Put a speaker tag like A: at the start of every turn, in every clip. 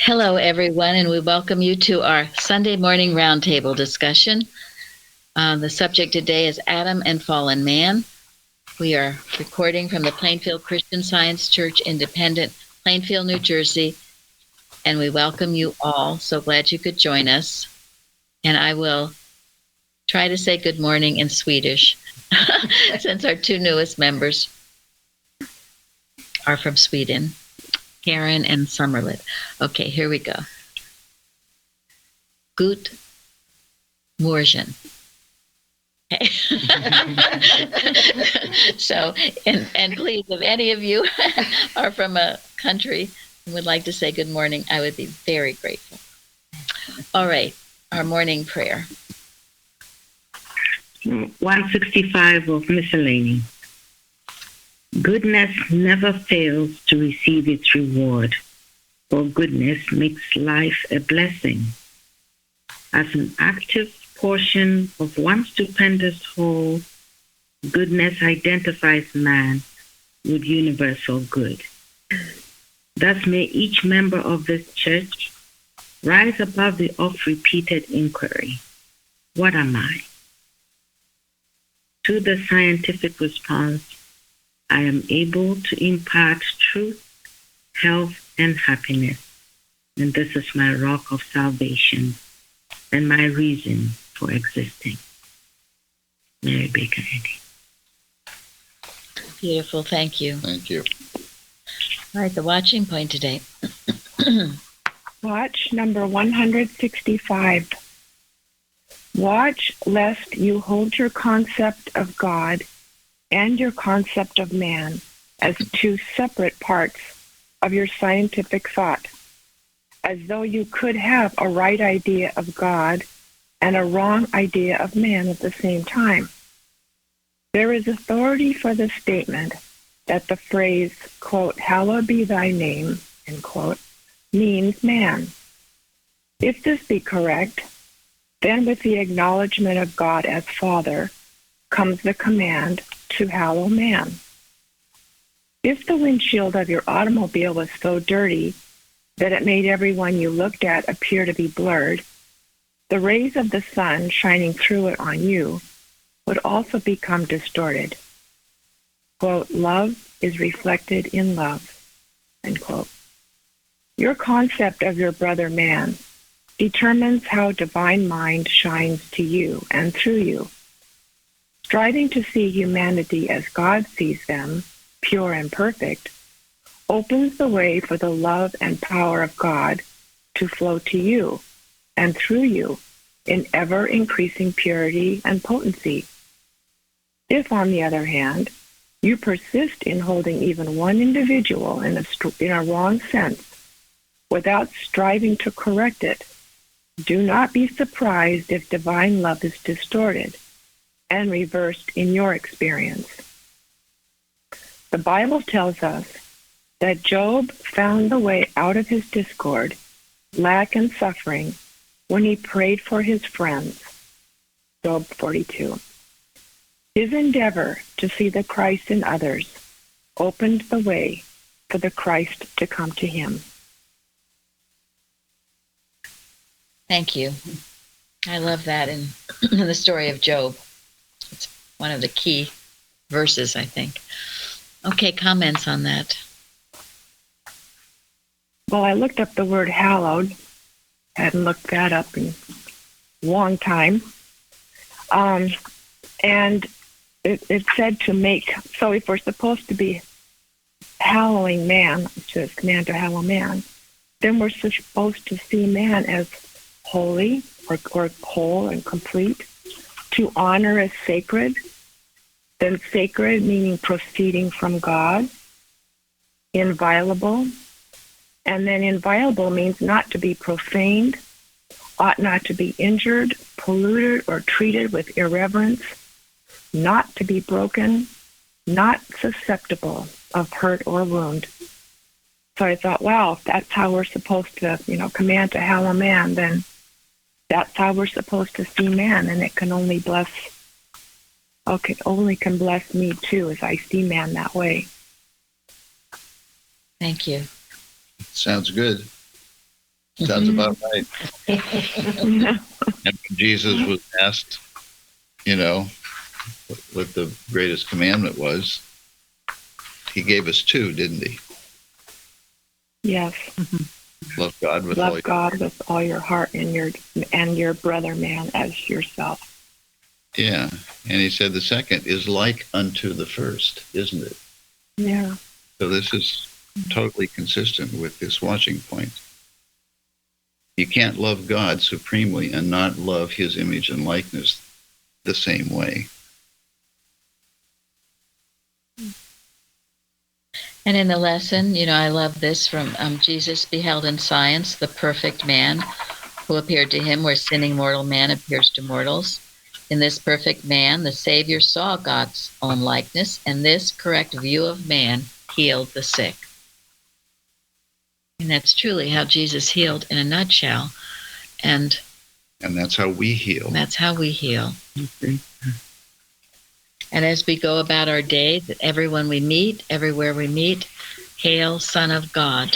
A: Hello, everyone, and we welcome you to our Sunday morning roundtable discussion. The subject today is Adam and Fallen Man. We are recording from the Plainfield Christian Science Church Independent, Plainfield, New Jersey, and we welcome you all. So glad you could join us. And I will try to say good morning in Swedish, since our two newest members are from Sweden. Karen and Summerlit. Okay, here we go. Gut Morgen. Okay. So, and please, if any of you are from a country and would like to say good morning, I would be very grateful. All right, our morning prayer.
B: 165 of miscellany. Goodness never fails to receive its reward, for goodness makes life a blessing. As an active portion of one stupendous whole, goodness identifies man with universal good. Thus may each member of this church rise above the oft-repeated inquiry, what am I? To the scientific response, I am able to impart truth, health, and happiness, and this is my rock of salvation and my reason for existing. Mary Baker Eddy.
A: Beautiful, thank you.
C: Thank you.
A: All right, the watching point today.
D: Watch number 165. Watch lest you hold your concept of God and your concept of man as two separate parts of your scientific thought, as though you could have a right idea of God and a wrong idea of man at the same time. There is authority for the statement that the phrase, quote, hallowed be thy name, end quote, means man. If this be correct, then with the acknowledgement of God as Father comes the command to hallow man. If the windshield of your automobile was so dirty that it made everyone you looked at appear to be blurred, the rays of the sun shining through it on you would also become distorted. Quote, love is reflected in love, end quote. Your concept of your brother man determines how divine mind shines to you and through you. Striving to see humanity as God sees them, pure and perfect, opens the way for the love and power of God to flow to you and through you in ever-increasing purity and potency. If, on the other hand, you persist in holding even one individual in a wrong sense without striving to correct it, do not be surprised if divine love is distorted and reversed in your experience. The Bible tells us that Job found the way out of his discord, lack, and suffering when he prayed for his friends. Job 42. His endeavor to see the Christ in others opened the way for the Christ to come to him.
A: Thank you. I love that in the story of Job. It's one of the key verses, I think. Okay, comments on that?
D: Well, I looked up the word hallowed. Hadn't looked that up in a long time. And it said to make, so if we're supposed to be hallowing man, it says command to hallow man, then we're supposed to see man as holy or whole and complete, to honor as sacred, then sacred meaning proceeding from God, inviolable, and then inviolable means not to be profaned, ought not to be injured, polluted, or treated with irreverence, not to be broken, not susceptible of hurt or wound. So I thought, wow, if that's how we're supposed to, command to hallow man, then that's how we're supposed to see man, and it can only bless me too as I see man that way.
A: Thank you.
C: Sounds good. Sounds about right. And when Jesus was asked, what the greatest commandment was, he gave us two, didn't he?
D: Yes.
C: Love God with
D: Love God with all your heart and your brother man as yourself.
C: Yeah. And he said the second is like unto the first, isn't it?
D: Yeah.
C: So this is totally consistent with this watching point. You can't love God supremely and not love his image and likeness the same way.
A: And in the lesson, I love this from Jesus beheld in science the perfect man who appeared to him where sinning mortal man appears to mortals. In this perfect man, the Savior saw God's own likeness, and this correct view of man healed the sick. And that's truly how Jesus healed in a nutshell. And
C: that's how we heal.
A: That's how we heal. Mm-hmm. And as we go about our day, that everyone we meet, everywhere we meet, hail, Son of God.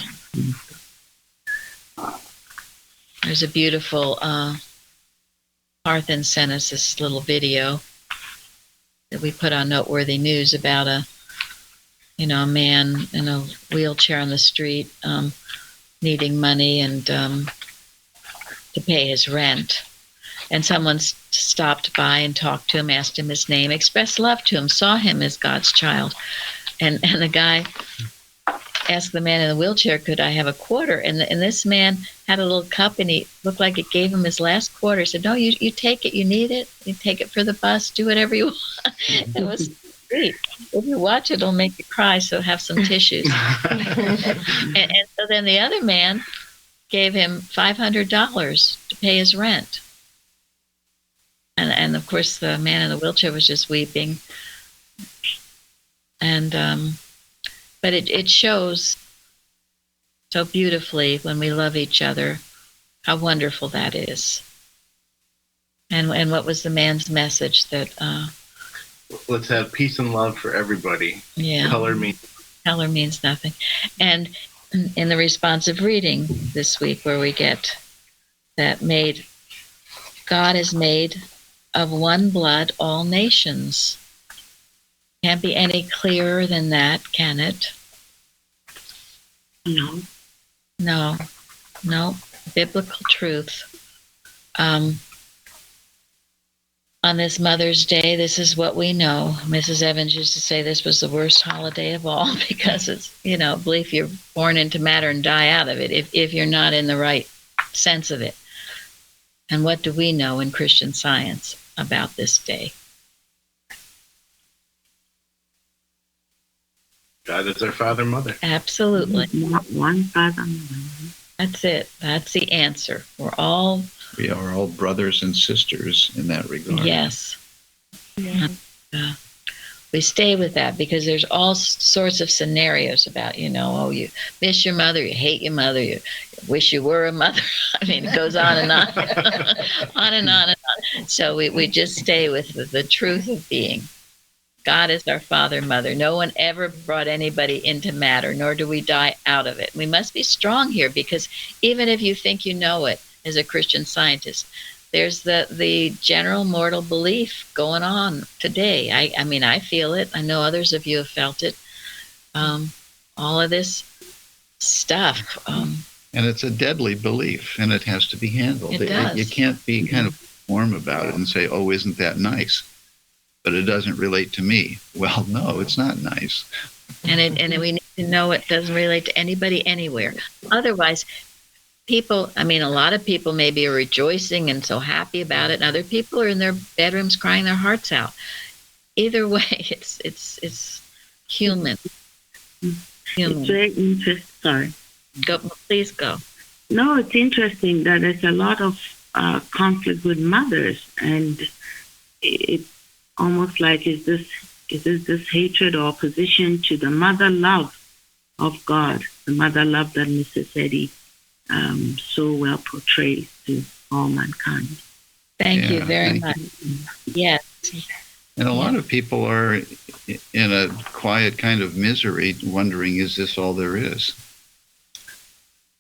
A: There's a beautiful, Parthen sent us this little video that we put on Noteworthy News about a man in a wheelchair on the street needing money and to pay his rent. And someone stopped by and talked to him, asked him his name, expressed love to him, saw him as God's child. And the guy asked the man in the wheelchair, could I have a quarter? And this man had a little cup, and he looked like it gave him his last quarter. He said, no, you take it. You need it. You take it for the bus. Do whatever you want. It was sweet. If you watch it, it'll make you cry, so have some tissues. and so then the other man gave him $500 to pay his rent. And of course, the man in the wheelchair was just weeping. And but it shows so beautifully when we love each other how wonderful that is. And what was the man's message? That
E: let's have peace and love for everybody.
A: Yeah.
E: Color means
A: nothing. And in the responsive reading this week, where we get that God is made of one blood, all nations. Can't be any clearer than that, can it? No. Biblical truth. On this Mother's Day, this is what we know. Mrs. Evans used to say this was the worst holiday of all because it's, belief you're born into matter and die out of it if you're not in the right sense of it. And what do we know in Christian Science about this day?
E: God is our Father, Mother.
A: Absolutely.
B: One Father, Mother.
A: That's it. That's the answer. We are all
C: brothers and sisters in that regard.
A: Yes.
D: Yeah.
A: We stay with that because there's all sorts of scenarios about, you miss your mother, you hate your mother, you wish you were a mother. I mean, it goes on and on, on and on and on. So we just stay with the truth of being. God is our Father, Mother. No one ever brought anybody into matter, nor do we die out of it. We must be strong here because even if you think you know it as a Christian Scientist, there's the general mortal belief going on today. I mean, I feel it. I know others of you have felt it. All of this stuff.
C: And it's a deadly belief, and it has to be handled.
A: It does.
C: You can't be kind of warm about it and say, oh, isn't that nice? But it doesn't relate to me. Well, no, it's not nice.
A: And we need to know it doesn't relate to anybody anywhere. Otherwise, a lot of people maybe are rejoicing and so happy about it, and other people are in their bedrooms crying their hearts out. Either way, it's human.
B: It's very interesting. Sorry.
A: Please go.
B: No, it's interesting that there's a lot of conflict with mothers, and it's almost like is this hatred or opposition to the mother love of God, the mother love that Mrs. Eddy so well portrays to all mankind.
A: Thank you very much. Yes.
C: And a lot of people are in a quiet kind of misery, wondering, is this all there is?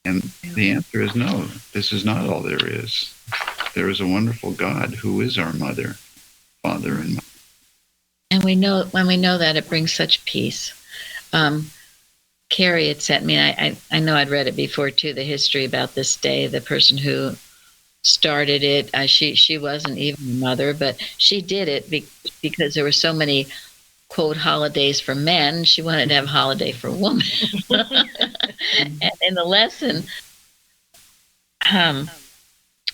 C: And the answer is no, this is not all there is. There is a wonderful God who is our mother, father, and mother.
A: And we know, when we know that, it brings such peace. Carrie had sent me, I know I'd read it before too, the history about this day, the person who started it. She wasn't even a mother, but she did it because there were so many, quote, holidays for men. She wanted to have a holiday for women. And in the lesson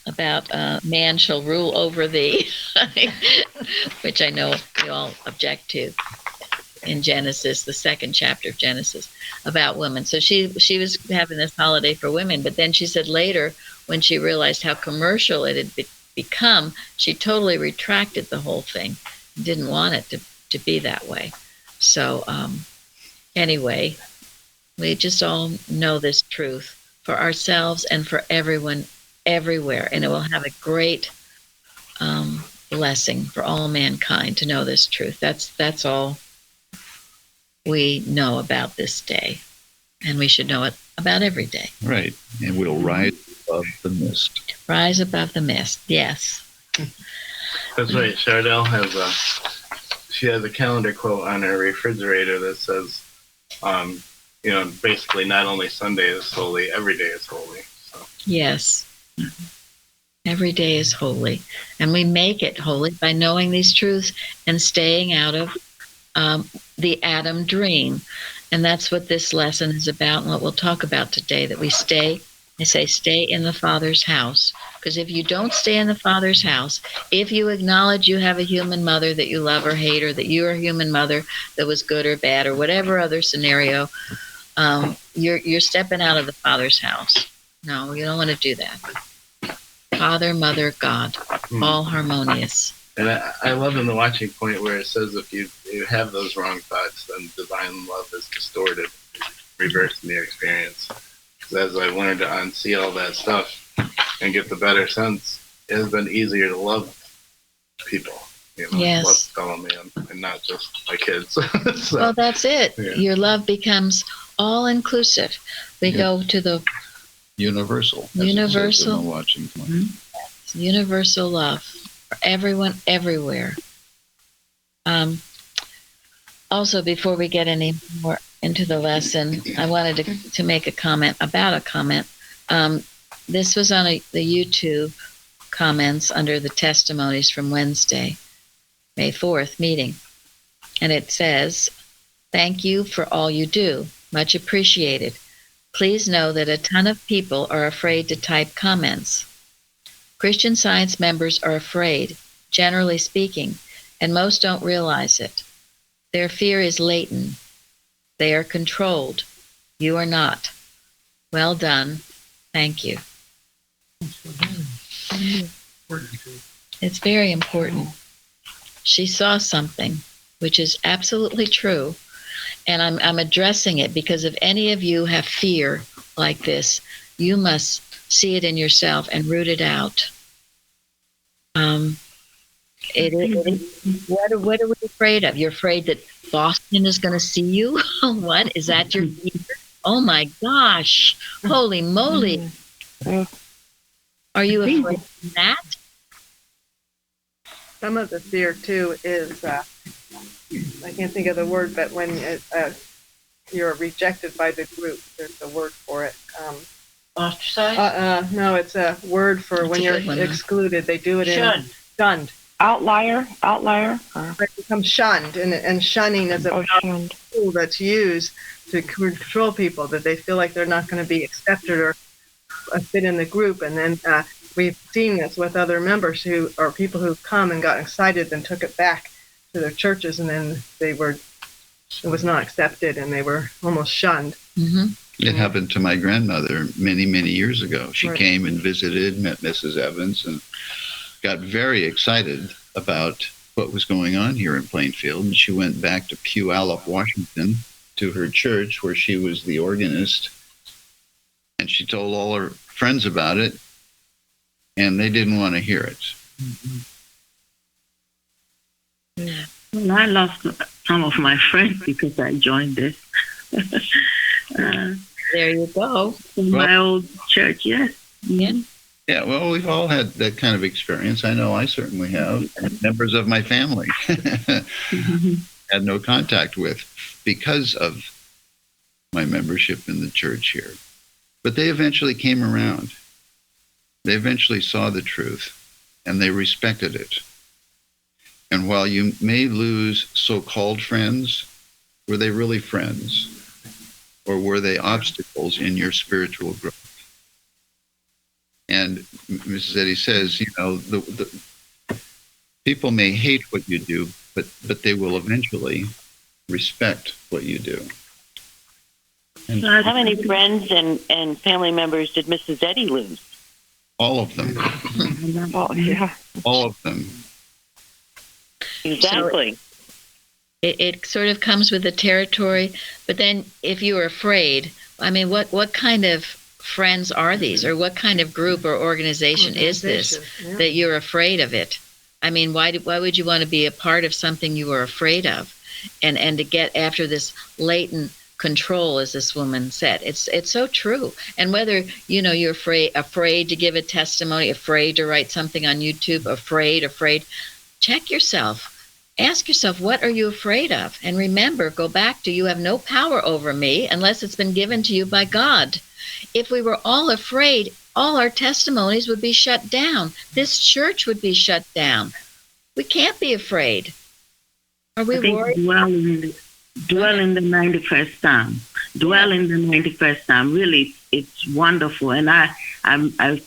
A: about man shall rule over thee, which I know we all object to, in Genesis, the second chapter of Genesis, about women. So she was having this holiday for women, but then she said later, when she realized how commercial it had become, she totally retracted the whole thing. Didn't want it to be that way. So anyway, we just all know this truth for ourselves and for everyone everywhere, and it will have a great blessing for all mankind to know this truth. That's all we know about this day, and we should know it about every day.
C: Right, and we'll rise above the mist.
A: Rise above the mist, yes.
E: That's right. Chardell has a calendar quote on her refrigerator that says, basically not only Sunday is holy, every day is holy. So.
A: Yes. Every day is holy. And we make it holy by knowing these truths and staying out of the Adam dream. And that's what this lesson is about and what we'll talk about today, that we stay in the Father's house. Because if you don't stay in the Father's house, if you acknowledge you have a human mother that you love or hate, or that you're a human mother that was good or bad, or whatever other scenario, you're stepping out of the Father's house. No, you don't want to do that. Father, Mother, God, all harmonious.
E: And I love in the watching point where it says if you have those wrong thoughts, then divine love is distorted, reversed in your experience. Because as I learned to unsee all that stuff and get the better sense, it has been easier to love people.
A: Yes.
E: Love fellow man and not just my kids. So,
A: well, that's it.
E: Yeah.
A: Your love becomes all inclusive. We go to the
C: universal.
A: Universal.
C: Watching point.
A: Mm-hmm. Universal love for everyone, everywhere. Also, before we get any more into the lesson, I wanted to make a comment about a comment. This was on the YouTube comments under the testimonies from Wednesday, May 4th meeting. And it says, "Thank you for all you do. Much appreciated. Please know that a ton of people are afraid to type comments. Christian Science members are afraid, generally speaking, and most don't realize it. Their fear is latent. They are controlled. You are not. Well done. Thank you." It's very important. She saw something, which is absolutely true, and I'm addressing it because if any of you have fear like this, you must see it in yourself and root it out. What are we afraid of? You're afraid that Boston is going to see you? What? Is that your fear? Oh my gosh. Holy moly. Are you afraid of that?
F: Some of the fear, too, is, I can't think of the word, but when you're rejected by the group, there's a word for it.
G: Ostracized?
F: No, it's a word for when you're excluded. They do it in shunned.
D: Outlier.
F: They become shunned, and shunning is a tool that's used to control people, that they feel like they're not going to be accepted or fit in the group. And then we've seen this with other members who are people who come and got excited and took it back to their churches, and then it was not accepted, and they were almost shunned.
A: Mm-hmm.
C: It happened to my grandmother many, many years ago. She
F: Right.
C: came and visited, met Mrs. Evans, and got very excited about what was going on here in Plainfield. And she went back to Puyallup, Washington, to her church where she was the organist. And she told all her friends about it, and they didn't want to hear it.
B: Yeah. Well, I lost some of my friends because I joined this.
A: There you go.
B: My old church, yes.
A: Yeah.
C: Yeah, well, we've all had that kind of experience. I know I certainly have. And members of my family had no contact with because of my membership in the church here. But they eventually came around. They eventually saw the truth, and they respected it. And while you may lose so-called friends, were they really friends? Or were they obstacles in your spiritual growth? And Mrs. Eddy says, the people may hate what you do, but they will eventually respect what you do.
H: And how many friends and family members did Mrs. Eddy lose?
C: All of them.
D: Oh, yeah.
C: All of them.
H: Exactly.
A: So it sort of comes with the territory, but then if you are afraid, I mean, what kind of friends are these, or what kind of group or organization is this that you're afraid of it? I mean, why would you want to be a part of something you are afraid of, and to get after this latent control, as this woman said? It's so true. And whether you're afraid to give a testimony, afraid to write something on YouTube, afraid, check yourself. Ask yourself, what are you afraid of? And remember, go back to, you have no power over me unless it's been given to you by God. If we were all afraid, all our testimonies would be shut down. This church would be shut down. We can't be afraid. Are we worried?
B: Dwell in the 91st Psalm. Dwell in the 91st Psalm. Really, it's wonderful. And I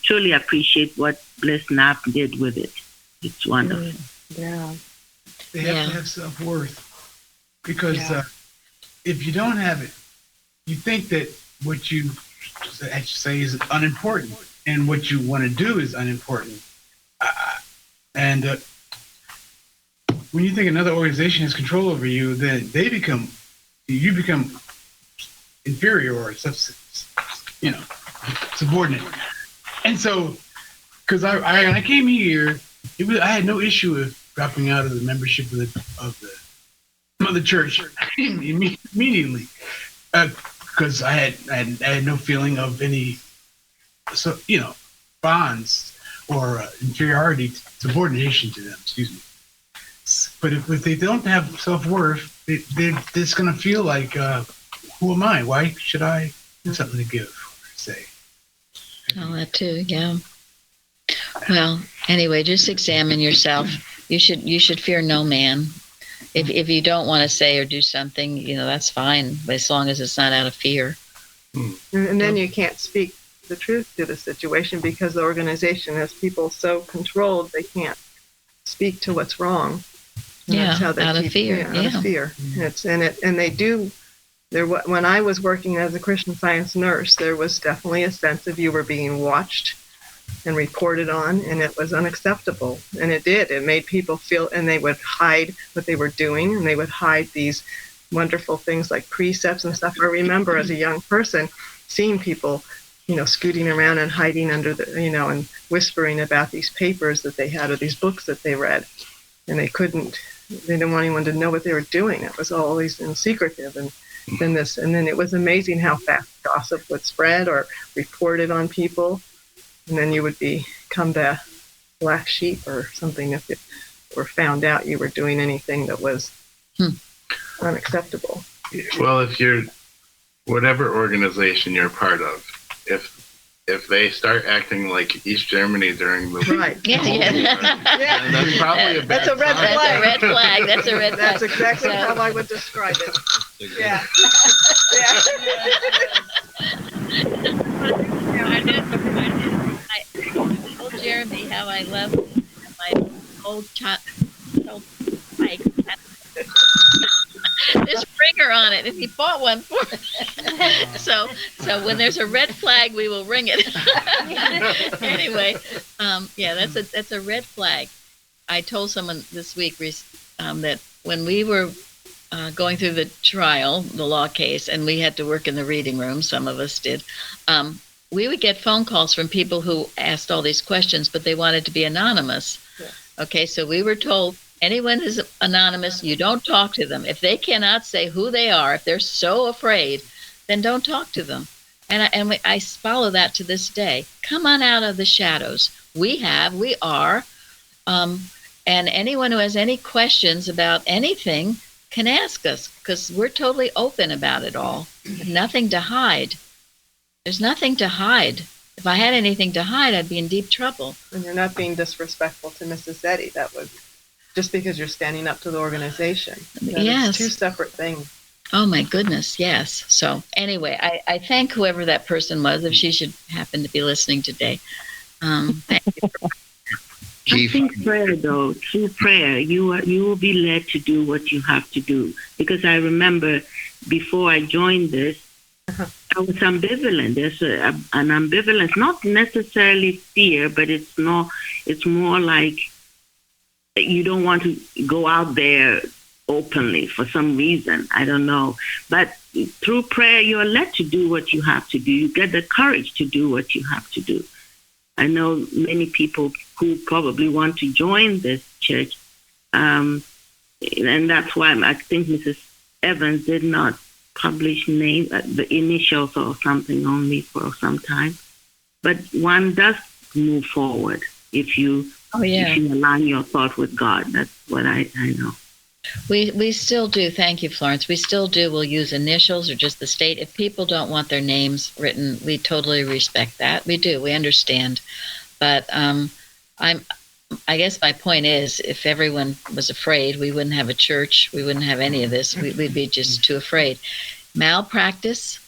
B: truly appreciate what Bliss Knapp did with it. It's wonderful.
D: Yeah.
I: They have to have self-worth, because if you don't have it, you think that what you say is unimportant, and what you want to do is unimportant. And when you think another organization has control over you, then you become inferior or subordinate. And so, because I came here, I had no issue with dropping out of the membership of the church immediately, because I had no feeling of any bonds or inferiority, subordination to them. Excuse me. But if they don't have self-worth, they're just going to feel like, who am I? Why should I have something to give or say?
A: Oh, that too, yeah. Well, anyway, just examine yourself. You should fear no man. If you don't want to say or do something, that's fine, but as long as it's not out of fear.
F: And then you can't speak the truth to the situation, because the organization has people so controlled they can't speak to what's wrong. And that's how they
A: out of fear.
F: Out of fear. And they do. When I was working as a Christian Science nurse, there was definitely a sense of you were being watched and reported on, and it was unacceptable. And it made people feel, and they would hide what they were doing, and they would hide these wonderful things like precepts and stuff. I remember as a young person seeing people, scooting around and hiding under and whispering about these papers that they had or these books that they read, and they didn't want anyone to know what they were doing. It was always in secretive, and then it was amazing how fast gossip would spread or reported on people. And then you would become the black sheep or something if it were found out you were doing anything that was unacceptable.
E: Well, if you're whatever organization you're part of, if they start acting like East Germany during the
F: right,
E: then that's probably a bad
F: That's a red
E: sign.
F: flag.
A: That's a red flag. That's a red flag.
F: That's exactly how I would describe it. Yeah.
A: I told Jeremy how I love my old bike. There's ringer on it, and he bought one for me. So when there's a red flag, we will ring it. Anyway, that's a red flag. I told someone this week that when we were going through the trial, the law case, and we had to work in the reading room, some of us did, we would get phone calls from people who asked all these questions, but they wanted to be anonymous. Yes. Okay, so we were told, anyone who's anonymous, you don't talk to them. If they cannot say who they are, if they're so afraid, then don't talk to them. And I follow that to this day. Come on out of the shadows. We are. And anyone who has any questions about anything can ask us, because we're totally open about it all. Nothing to hide. There's nothing to hide. If I had anything to hide, I'd be in deep trouble.
F: And you're not being disrespectful to Mrs. Eddy. That was just because you're standing up to the organization.
A: Yes.
F: It's two separate things.
A: Oh, my goodness, yes. So anyway, I thank whoever that person was, if she should happen to be listening today. Thank you.
B: I think prayer, though, through prayer, you will be led to do what you have to do. Because I remember before I joined this, I was ambivalent. There's an ambivalence, not necessarily fear, but it's more like you don't want to go out there openly for some reason. I don't know. But through prayer, you're led to do what you have to do. You get the courage to do what you have to do. I know many people who probably want to join this church, and that's why I think Mrs. Evans did not publish the initials or something only for some time. But one does move forward if you align your thought with God. That's what I know.
A: We still do. Thank you, Florence. We still do. We'll use initials or just the state. If people don't want their names written, we totally respect that. We do. We understand. But I guess my point is, if everyone was afraid, we wouldn't have a church. We wouldn't have any of this. We'd be just too afraid. Malpractice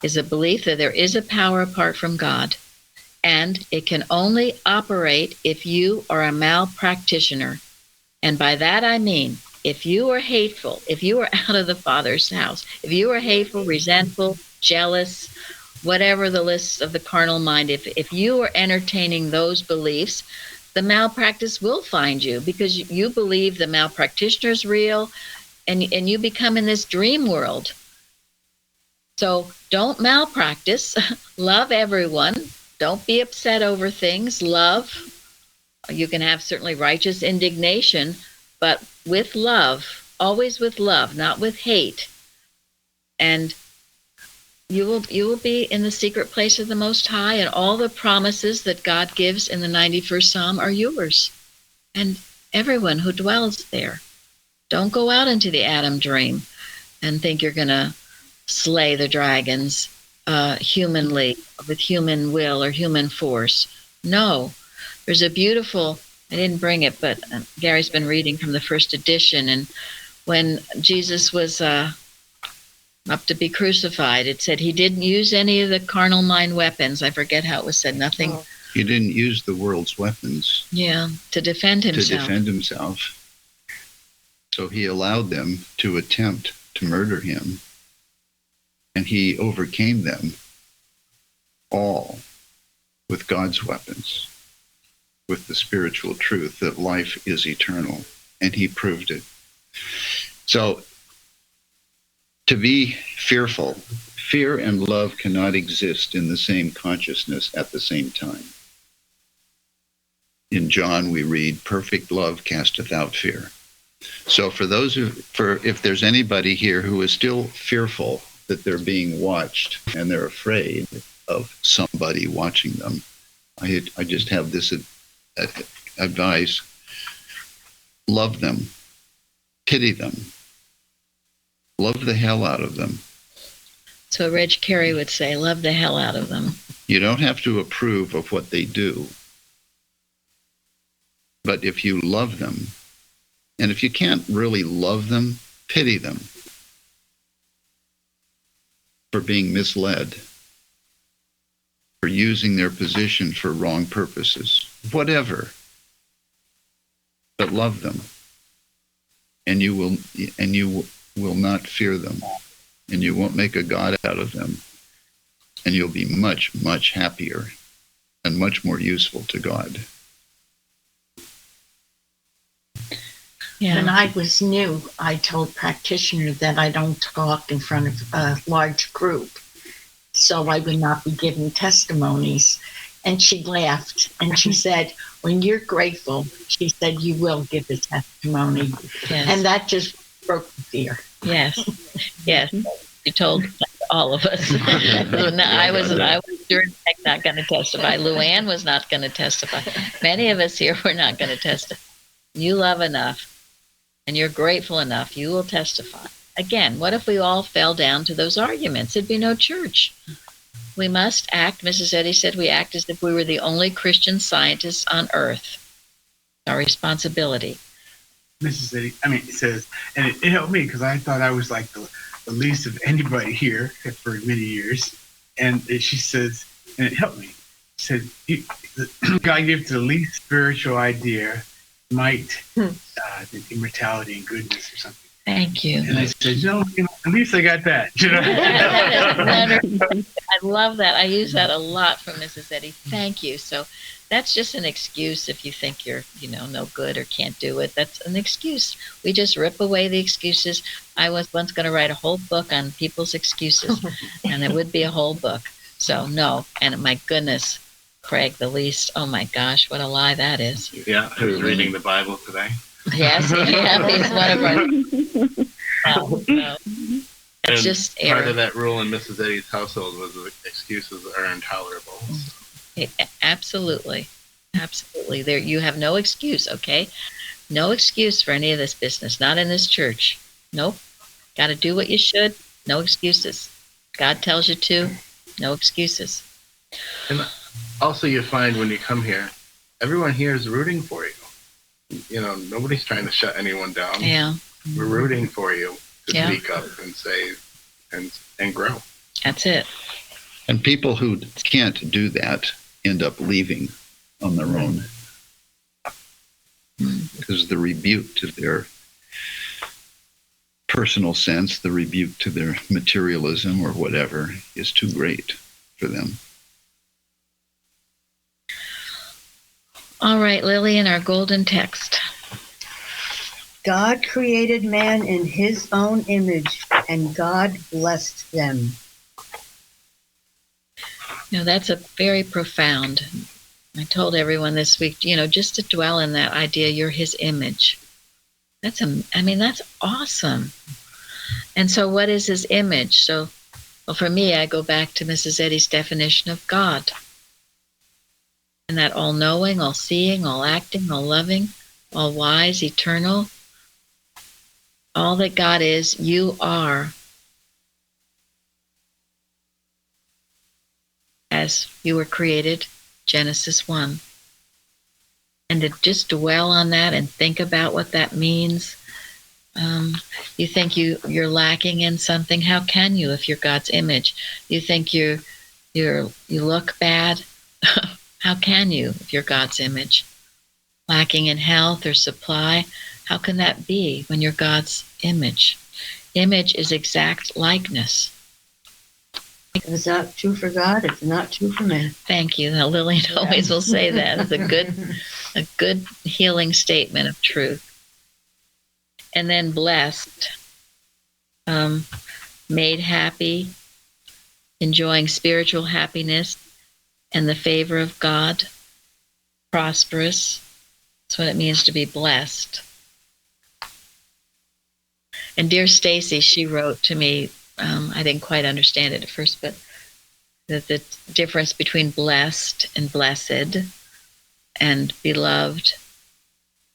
A: is a belief that there is a power apart from God, and it can only operate if you are a malpractitioner. And by that I mean, if you are hateful, if you are out of the Father's house, if you are hateful, resentful, jealous, whatever the list of the carnal mind, if you are entertaining those beliefs, the malpractice will find you, because you believe the malpractitioner is real, and you become in this dream world. So don't malpractice. Love everyone. Don't be upset over things. Love. You can have certainly righteous indignation, but with love, always with love, not with hate. And you will be in the secret place of the Most High, and all the promises that God gives in the 91st Psalm are yours and everyone who dwells there. Don't go out into the Adam dream and think you're going to slay the dragons humanly, with human will or human force. No. There's a beautiful, I didn't bring it, but Gary's been reading from the first edition, and when Jesus was up to be crucified, it said he didn't use any of the carnal mind weapons. I forget how it was said. Nothing.
C: Oh. He didn't use the world's weapons.
A: Yeah, to defend himself.
C: So he allowed them to attempt to murder him, and he overcame them all with God's weapons, with the spiritual truth that life is eternal, and he proved it. So to be fearful, fear and love cannot exist in the same consciousness at the same time. In John we read, perfect love casteth out fear. So if there's anybody here who is still fearful that they're being watched and they're afraid of somebody watching them, I just have this advice: love them, pity them, love the hell out of them.
A: So Reg Carey would say, love the hell out of them.
C: You don't have to approve of what they do, but if you love them, and if you can't really love them, pity them for being misled, for using their position for wrong purposes, whatever. But love them, and you will not fear them, and you won't make a god out of them, and you'll be much, much happier and much more useful to God.
G: Yeah. When I was new, I told practitioner that I don't talk in front of a large group, so I would not be giving testimonies. And she laughed, and she said, when you're grateful, she said, you will give a testimony. Yes. And that just broke the fear.
A: Yes. Yes. You told all of us. I was sure not going to testify. Luann was not going to testify. Many of us here were not going to testify. You love enough, and you're grateful enough, you will testify. Again, what if we all fell down to those arguments? There'd be no church. We must act, Mrs. Eddy said, we act as if we were the only Christian scientists on earth. Our responsibility.
I: Mrs. Eddy, it says, and it helped me because I thought I was like the least of anybody here for many years. And she says, and it helped me. She said, God gave to the least spiritual idea might, immortality and goodness or something.
A: Thank you.
I: And I said, at least I got that.
A: I love that. I use that a lot from Mrs. Eddy. Thank you. So that's just an excuse if you think you're, no good or can't do it. That's an excuse. We just rip away the excuses. I was once going to write a whole book on people's excuses, and it would be a whole book. So no, and my goodness, Craig, the least. Oh my gosh, what a lie that is.
E: Yeah, who's reading the Bible today?
A: Yes, he's one of our. No. It's just error.
E: Part of that rule in Mrs. Eddy's household was that excuses are intolerable.
A: Absolutely. There, you have no excuse, okay? No excuse for any of this business. Not in this church. Nope. Got to do what you should. No excuses. God tells you to. No excuses.
E: And also, you find when you come here, everyone here is rooting for you. Nobody's trying to shut anyone down.
A: Yeah.
E: We're rooting for you to speak up and say and grow.
A: That's it.
C: And people who can't do that end up leaving on their own because the rebuke to their personal sense, the rebuke to their materialism or whatever is too great for them.
A: All right, Lillian, our golden text.
J: God created man in his own image, and God blessed them.
A: That's a very profound. I told everyone this week, just to dwell in that idea, you're his image. That's awesome. And so what is his image? So, for me, I go back to Mrs. Eddy's definition of God. And that all-knowing, all-seeing, all-acting, all-loving, all-wise, eternal, all that God is, you are as you were created, Genesis 1. And to just dwell on that and think about what that means. You think you're lacking in something. How can you if you're God's image? You think you look bad. How can you if you're God's image? Lacking in health or supply. How can that be when you're God's image? Image is exact likeness.
J: If it's not true for God, it's not true for me.
A: Thank you. Now, Lillian always will say that. It's a good healing statement of truth. And then blessed, made happy, enjoying spiritual happiness and the favor of God, prosperous. That's what it means to be blessed. And dear Stacy, she wrote to me, I didn't quite understand it at first, but the difference between blessed and blessed and beloved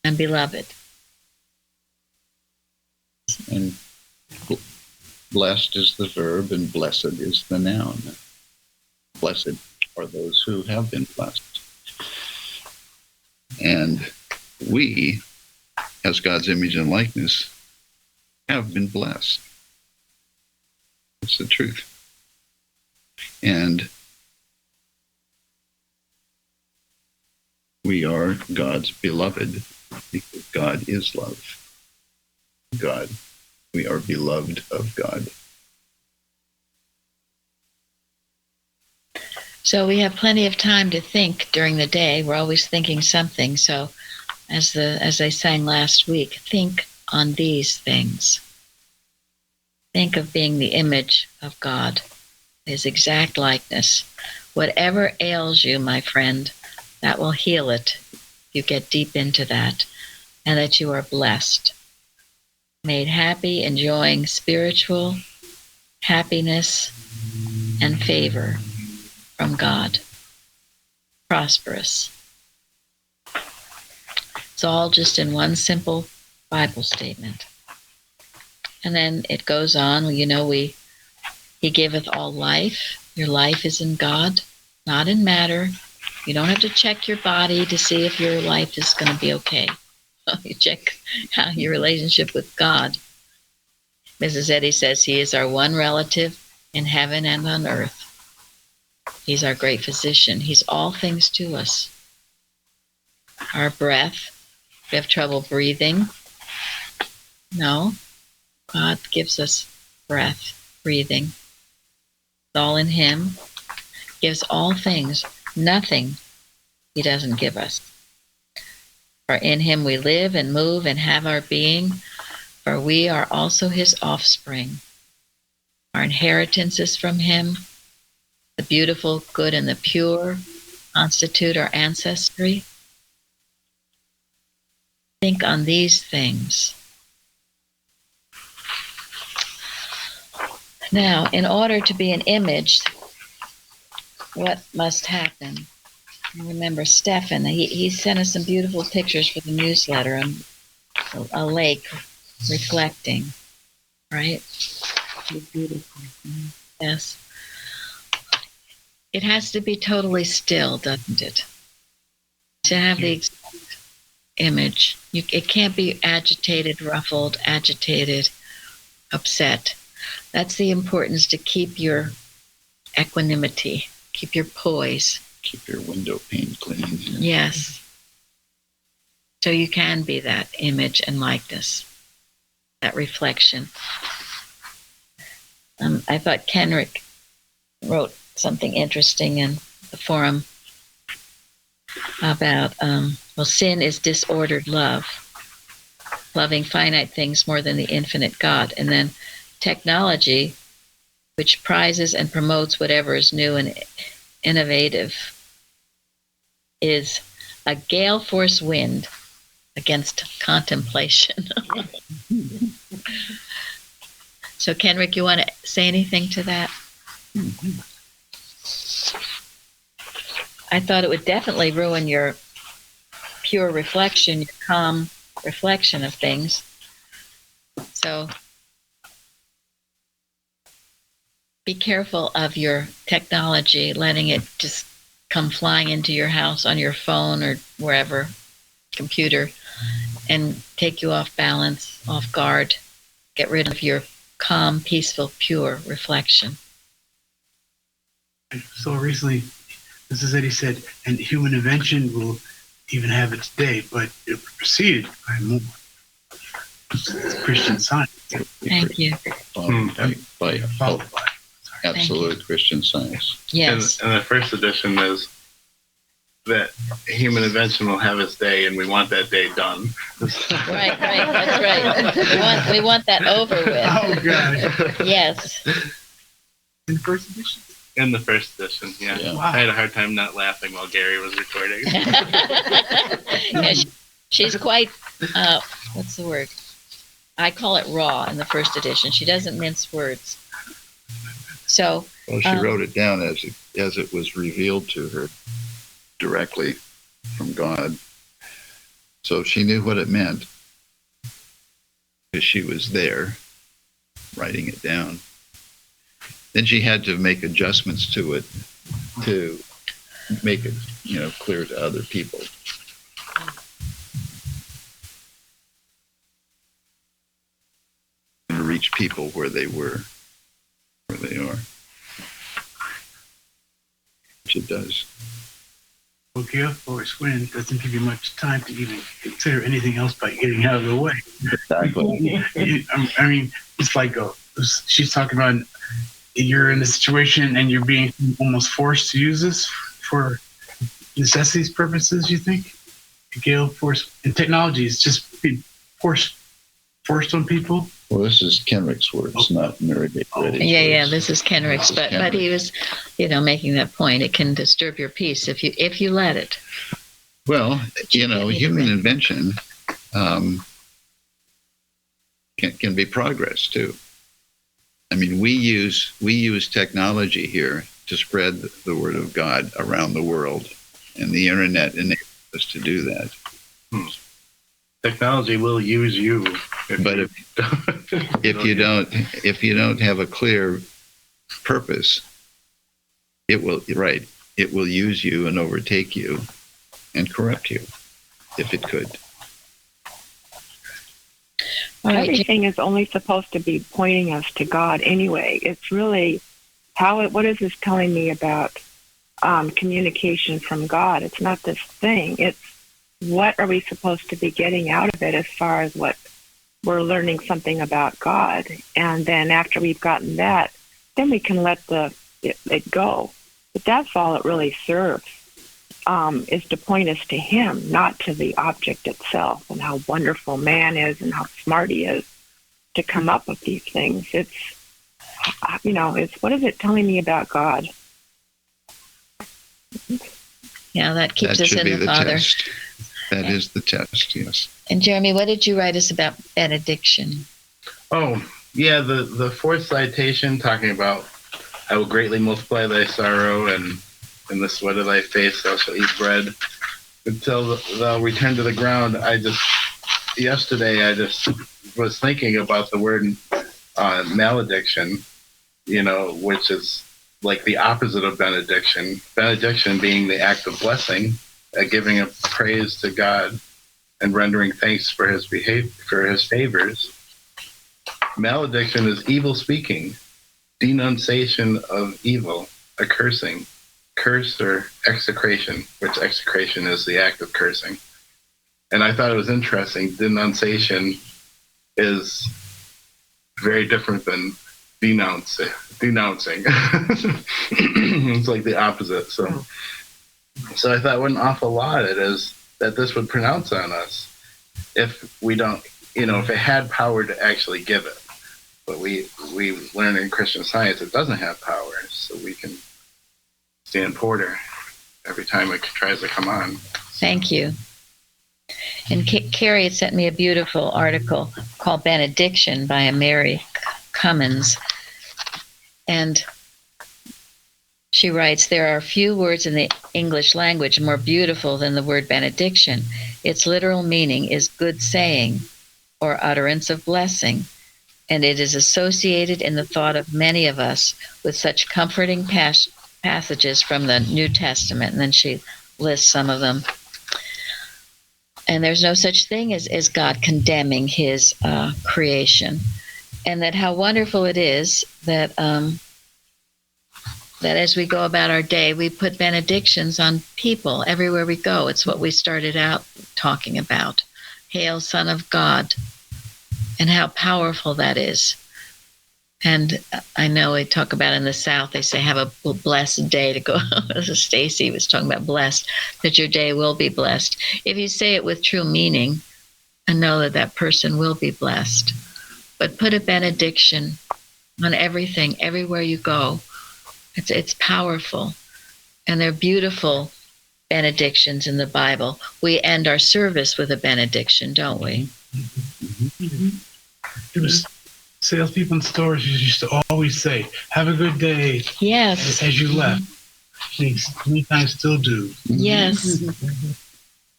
A: and beloved.
C: And blessed is the verb and blessed is the noun. Blessed are those who have been blessed. And we, as God's image and likeness, have been blessed. It's the truth. And we are God's beloved because God is love. God, we are beloved of God.
A: So we have plenty of time to think during the day. We're always thinking something. So as I sang last week, think on these things. Think of being the image of God, his exact likeness. Whatever ails you, my friend, that will heal it. You get deep into that, and that you are blessed, made happy, enjoying spiritual happiness and favor from God. Prosperous. It's all just in one simple Bible statement. And then it goes on, He giveth all life. Your life is in God, not in matter. You don't have to check your body to see if your life is going to be okay. You check how your relationship with God. Mrs. Eddy says He is our one relative in heaven and on earth. He's our great physician. He's all things to us. Our breath. We have trouble breathing. No. God gives us breath, breathing. It's all in Him. Gives all things. Nothing He doesn't give us. For in Him we live and move and have our being. For we are also His offspring. Our inheritance is from Him. The beautiful, good, and the pure constitute our ancestry. Think on these things. Now, in order to be an image, what must happen? Remember Stefan, he sent us some beautiful pictures for the newsletter, a lake reflecting, right?
B: Beautiful.
A: Yes. It has to be totally still, doesn't it? To have the exact image. It can't be agitated, ruffled, upset. That's the importance, to keep your equanimity, keep your poise.
C: Keep your window pane clean.
A: Yes. So you can be that image and likeness, that reflection. I thought Kenrick wrote something interesting in the forum about, sin is disordered love, loving finite things more than the infinite God. And then technology, which prizes and promotes whatever is new and innovative, is a gale force wind against contemplation. So, Kenrick, you want to say anything to that?
C: Mm-hmm.
A: I thought it would definitely ruin your pure reflection, your calm reflection of things. So be careful of your technology, letting it just come flying into your house on your phone or wherever, computer, and take you off balance, off guard. Get rid of your calm, peaceful, pure reflection.
I: So recently, Mrs. Eddy said, and human invention will even have its day, but it was preceded by more Christian Science.
A: Thank you.
C: By absolute Christian Science.
A: Yes.
E: And the first edition is that human invention will have its day, and we want that day done.
A: Right, that's right. We want that over with.
I: Oh, God.
A: Yes.
I: In the first edition?
E: In the first edition, yeah. Wow. I had a hard time not laughing while Gary was recording.
A: Yeah, she's quite, what's the word? I call it raw in the first edition. She doesn't mince words. So.
C: Well, she wrote it down as it was revealed to her directly from God. So she knew what it meant, because she was there writing it down. Then she had to make adjustments to it to make it, clear to other people. And to reach people where they are. Which it does.
I: Well, gale force wind doesn't give you much time to even consider anything else by getting out of the way.
C: Exactly.
I: I mean, it's like she's talking about, you're in a situation and you're being almost forced to use this for necessities purposes, you think? Gale force and technology is just being forced on people.
C: Well, this is Kenrick's words, not Mary Baker Eddy's words.
A: Yeah, this is Kenrick's, but he was, making that point. It can disturb your peace if you let it.
C: Well, human invention can be progress too. I mean, we use technology here to spread the word of God around the world, and the internet enables us to do that.
E: Technology will use you,
C: but if you don't have a clear purpose, it will use you and overtake you and corrupt you, if it could.
D: Everything is only supposed to be pointing us to God anyway. It's really what is this telling me about communication from God? It's not this thing. It's what are we supposed to be getting out of it as far as what we're learning something about God. And then after we've gotten that, then we can let it go. But that's all it really serves, is to point us to Him, not to the object itself and how wonderful man is and how smart he is to come up with these things. It's what is it telling me about God?
A: Yeah, that keeps us in the Father.
C: Test. That is the test, yes.
A: And Jeremy, what did you write us about benediction?
E: Oh, yeah, the fourth citation talking about I will greatly multiply thy sorrow, and in the sweat of thy face thou shalt eat bread until thou return to the ground. Yesterday I just was thinking about the word malediction, which is like the opposite of benediction. Benediction being the act of blessing, giving a praise to God and rendering thanks for his favors. Malediction is evil speaking, denunciation of evil, a cursing, curse or execration, which execration is the act of cursing. And I thought it was interesting. Denunciation is very different than denouncing. It's like the opposite. So I thought what an awful lot it is that this would pronounce on us if we don't, if it had power to actually give it. But we learn in Christian Science it doesn't have power, so we can stand Porter every time it tries to come on.
A: Thank you. And Carrie had sent me a beautiful article called Benediction by Mary Cummins. And she writes, there are few words in the English language more beautiful than the word benediction. Its literal meaning is good saying or utterance of blessing. And it is associated in the thought of many of us with such comforting passages from the New Testament. And then she lists some of them. And there's no such thing as God condemning his creation. And that how wonderful it is that that as we go about our day, we put benedictions on people everywhere we go. It's what we started out talking about. Hail, Son of God. And how powerful that is. And I know we talk about in the South, they say, have a blessed day to go. Stacy was talking about blessed, that your day will be blessed. If you say it with true meaning, and know that that person will be blessed. But put a benediction on everything, everywhere you go. It's powerful. And they're beautiful benedictions in the Bible. We end our service with a benediction, don't we?
I: Mm-hmm. It was salespeople in stores used to always say, have a good day.
A: Yes.
I: As you left. Many times still do.
A: Yes.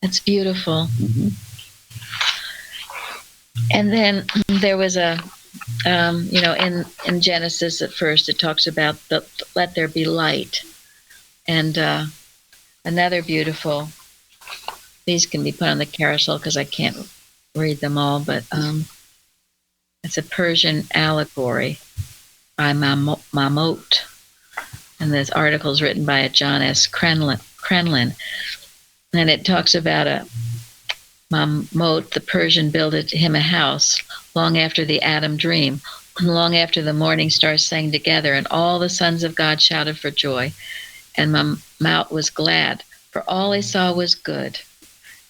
A: It's beautiful. Mm-hmm. And then there was in Genesis at first, it talks about let there be light. And another beautiful, these can be put on the carousel because I can't read them all, but it's a Persian allegory by Mahmoud. And this article is written by John S. Krenlin. And it talks about Mahmoud, the Persian, builded him a house long after the Adam dream, long after the morning stars sang together, and all the sons of God shouted for joy. And Mahmoud was glad, for all he saw was good.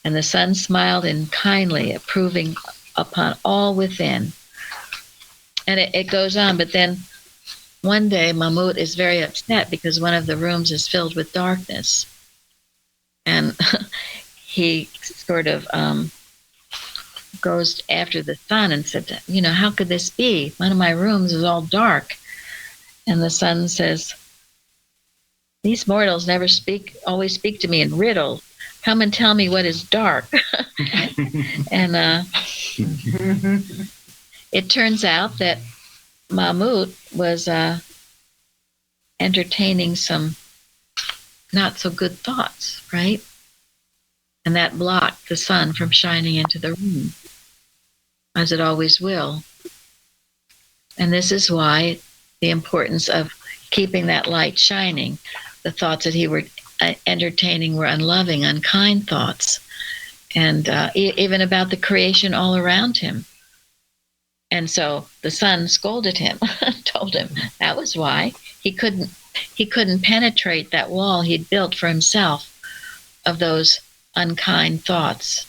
A: And the sun smiled in kindly, approving upon all within. And it goes on, but then one day Mahmoud is very upset because one of the rooms is filled with darkness. And he sort of goes after the son and said, how could this be? One of my rooms is all dark. And the son says, these mortals always speak to me in riddles. Come and tell me what is dark. And it turns out that Mahmoud was entertaining some not so good thoughts, right? And that blocked the sun from shining into the room, as it always will. And this is why the importance of keeping that light shining. The thoughts that he were entertaining were unloving, unkind thoughts, and even about the creation all around him. And so the sun scolded him, told him that was why he couldn't penetrate that wall he'd built for himself of those unkind thoughts.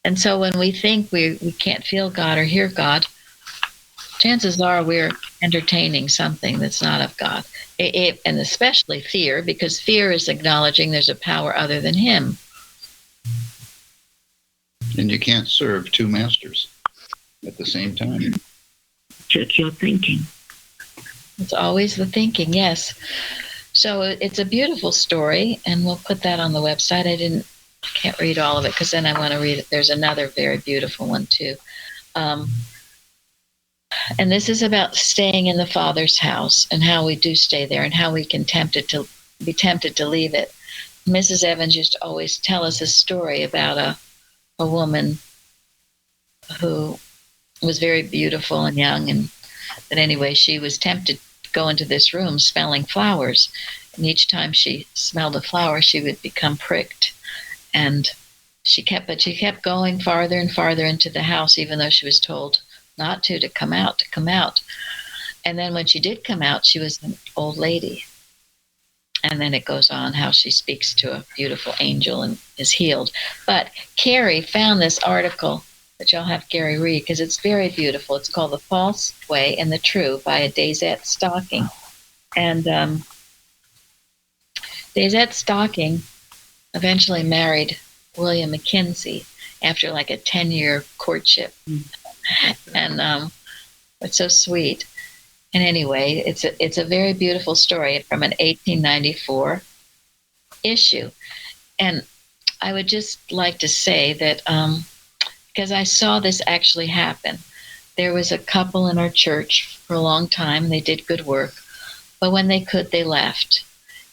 A: And so when we think we can't feel God or hear God, chances are we're entertaining something that's not of God. And especially fear, because fear is acknowledging there's a power other than him.
C: And you can't serve two masters at the same time.
B: Check your thinking.
A: It's always the thinking, yes. So it's a beautiful story, and we'll put that on the website. I can't read all of it because then I want to read it. There's another very beautiful one too. And this is about staying in the Father's house and how we do stay there and how we can be tempted to leave it. Mrs. Evans used to always tell us a story about a woman who was very beautiful and young, but anyway, she was tempted to go into this room smelling flowers, and each time she smelled a flower, she would become pricked, and she kept going farther and farther into the house, even though she was told not to come out. And then when she did come out, she was an old lady. And then it goes on how she speaks to a beautiful angel and is healed. But Carrie found this article that y'all have Gary read because it's very beautiful. It's called The False Way and the True by Daisette Stocking. And Daisette Stocking eventually married William McKinsey after like a 10-year courtship. And it's so sweet. And anyway, it's a very beautiful story from an 1894 issue. And I would just like to say that because I saw this actually happen. There was a couple in our church for a long time. They did good work. But when they could, they left.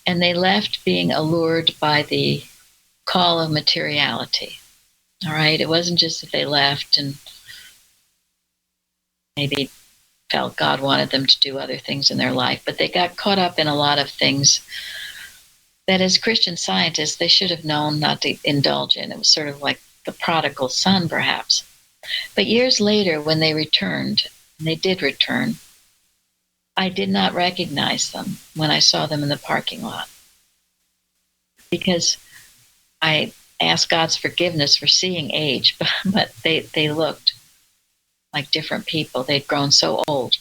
A: And they left being allured by the call of materiality. All right? It wasn't just that they left and maybe felt God wanted them to do other things in their life, but they got caught up in a lot of things that as Christian Scientists, they should have known not to indulge in. It was sort of like the prodigal son, perhaps. But years later, when they returned, and they did return, I did not recognize them when I saw them in the parking lot. Because I asked God's forgiveness for seeing age, but they looked like different people. They'd grown so old.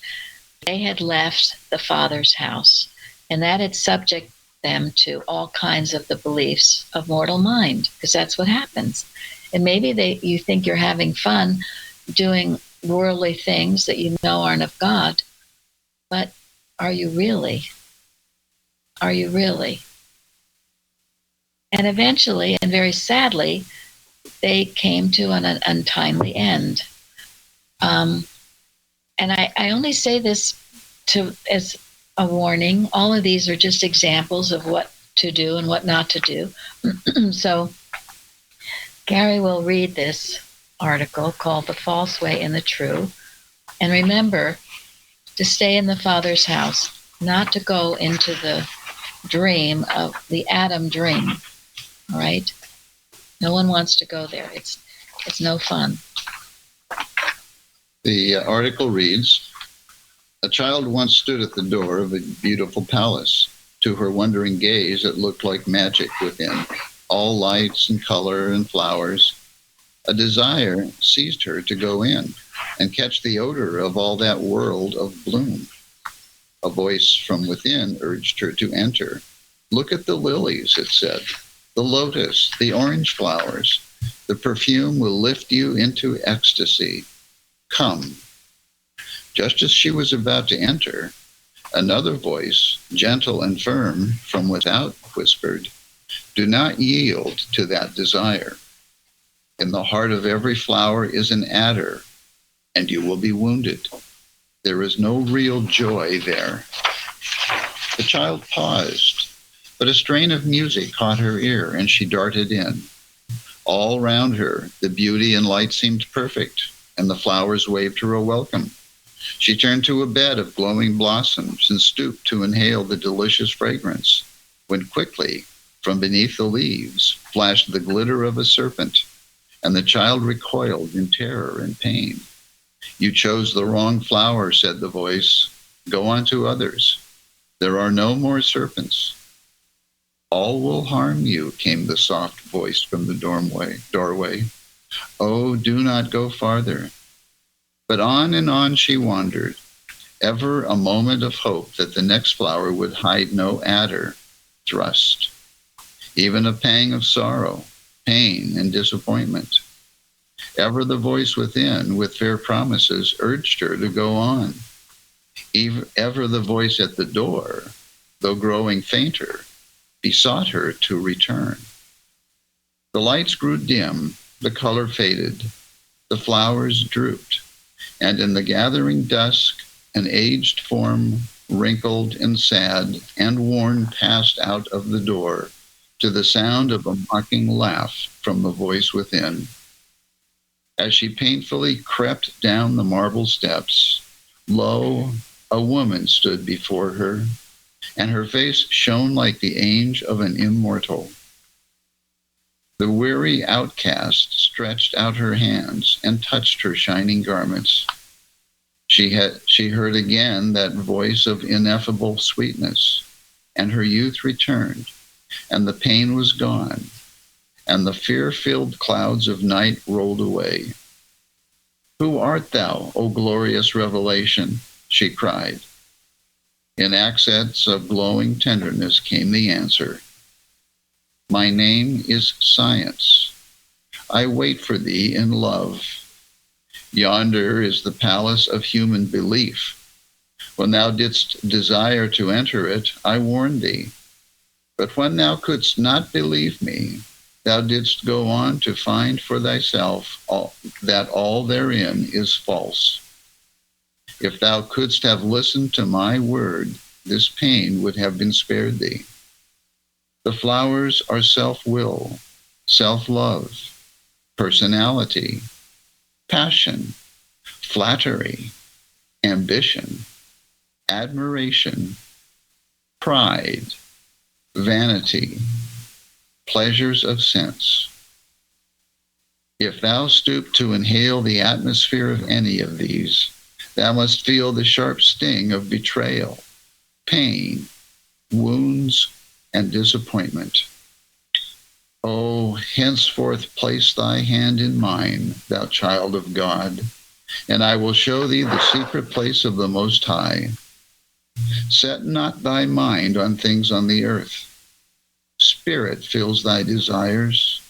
A: They had left the Father's house, and that had subject them to all kinds of the beliefs of mortal mind, because that's what happens. And maybe you think you're having fun doing worldly things that you know aren't of God, but are you really? Are you really? And eventually, and very sadly, they came to an untimely end. And I only say this as a warning. All of these are just examples of what to do and what not to do. So Gary will read this article called The False Way and the True. And remember to stay in the Father's house, not to go into the dream of the Adam dream. All right? No one wants to go there. It's no fun.
C: The article reads, a child once stood at the door of a beautiful palace. To her wondering gaze, it looked like magic within, all lights and color and flowers. A desire seized her to go in and catch the odor of all that world of bloom. A voice from within urged her to enter. Look at the lilies, it said, the lotus, the orange flowers. The perfume will lift you into ecstasy. Come. Just as she was about to enter, another voice, gentle and firm, from without whispered, "Do not yield to that desire. In the heart of every flower is an adder, and you will be wounded. There is no real joy there." The child paused, but a strain of music caught her ear, and she darted in. All round her, the beauty and light seemed perfect, and the flowers waved her a welcome. She turned to a bed of glowing blossoms and stooped to inhale the delicious fragrance, when quickly, from beneath the leaves, flashed the glitter of a serpent, and the child recoiled in terror and pain. "You chose the wrong flower," said the voice. "Go on to others. There are no more serpents." "All will harm you," came the soft voice from the doorway. "Oh, do not go farther." But on and on she wandered, ever a moment of hope that the next flower would hide no adder thrust, even a pang of sorrow, pain, and disappointment. Ever the voice within, with fair promises, urged her to go on. Ever the voice at the door, though growing fainter, besought her to return. The lights grew dim, the color faded, the flowers drooped, and in the gathering dusk, an aged form, wrinkled and sad and worn, passed out of the door to the sound of a mocking laugh from the voice within. As she painfully crept down the marble steps, lo, a woman stood before her, and her face shone like the age of an immortal. The weary outcast stretched out her hands and touched her shining garments. She heard again that voice of ineffable sweetness, and her youth returned, and the pain was gone, and the fear-filled clouds of night rolled away. "Who art thou, O glorious revelation?" she cried. In accents of glowing tenderness came the answer. "My name is Science. I wait for thee in love. Yonder is the palace of human belief. When thou didst desire to enter it, I warned thee. But when thou couldst not believe me, thou didst go on to find for thyself that all therein is false. If thou couldst have listened to my word, this pain would have been spared thee. The flowers are self-will, self-love, personality, passion, flattery, ambition, admiration, pride, vanity, pleasures of sense. If thou stoop to inhale the atmosphere of any of these, thou must feel the sharp sting of betrayal, pain, wounds, and disappointment. Oh, henceforth place thy hand in mine, thou child of God, and I will show thee the secret place of the Most High. Set not thy mind on things on the earth. Spirit fills thy desires,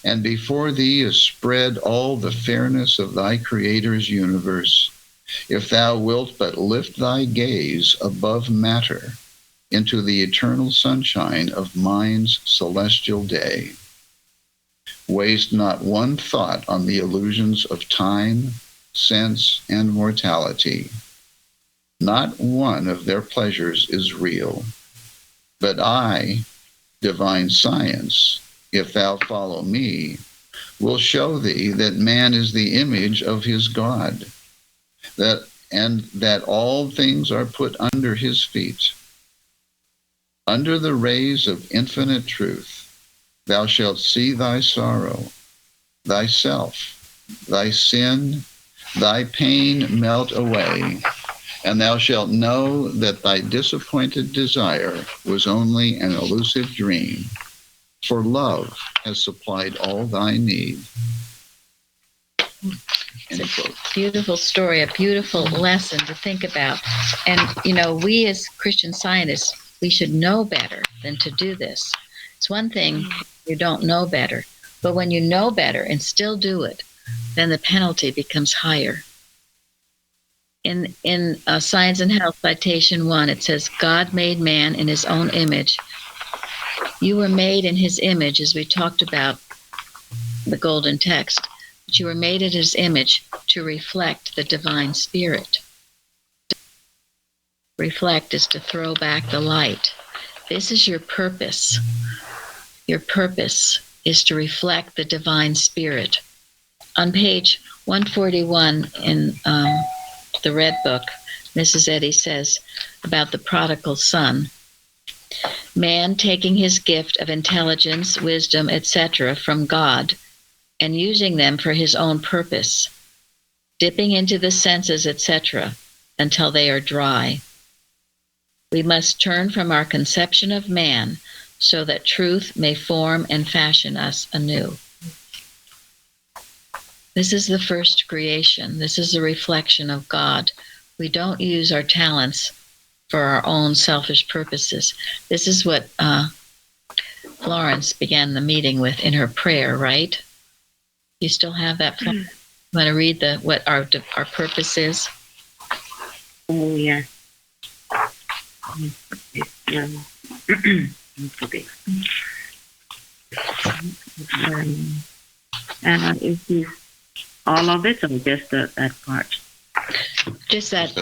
C: and before thee is spread all the fairness of thy Creator's universe. If thou wilt but lift thy gaze above matter into the eternal sunshine of mind's celestial day. Waste not one thought on the illusions of time, sense, and mortality. Not one of their pleasures is real. But I, divine Science, if thou follow me, will show thee that man is the image of his God, that all things are put under his feet. Under the rays of infinite truth, thou shalt see thy sorrow, thyself, thy sin, thy pain melt away, and thou shalt know that thy disappointed desire was only an elusive dream, for love has supplied all thy need.
A: It's a beautiful story, a beautiful lesson to think about. And, we as Christian Scientists, we should know better than to do this. It's one thing you don't know better, But when you know better and still do it, then the penalty becomes higher. In Science and Health, Citation 1, it says, God made man in his own image. You were made in his image, as we talked about the golden text. But you were made in his image to reflect the divine spirit. Reflect is to throw back the light. This is your purpose. Your purpose is to reflect the divine spirit. On page 141 in the Red Book, Mrs. Eddy says about the prodigal son, man taking his gift of intelligence, wisdom, etc. from God and using them for his own purpose, dipping into the senses, etc., until they are dry. We must turn from our conception of man so that truth may form and fashion us anew. This is the first creation. This is a reflection of God. We don't use our talents for our own selfish purposes. This is what Florence began the meeting with in her prayer, right? You still have that, Florence? You want to read what our purpose is?
B: Oh, yes. Is this all of it, or just that part?
A: Just that.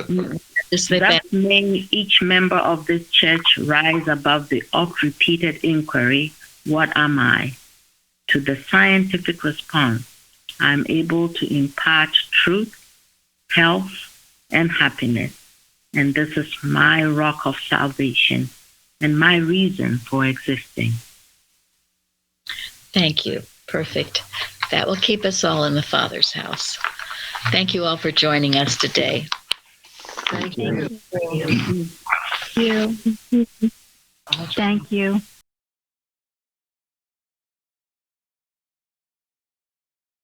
B: Thus may each member of this church rise above the oft-repeated inquiry, what am I? To the scientific response, I am able to impart truth, health, and happiness. And this is my rock of salvation and my reason for existing.
A: Thank you. Perfect. That will keep us all in the Father's house. Thank you all for joining us today.
F: Thank you.
K: Thank you. Thank you.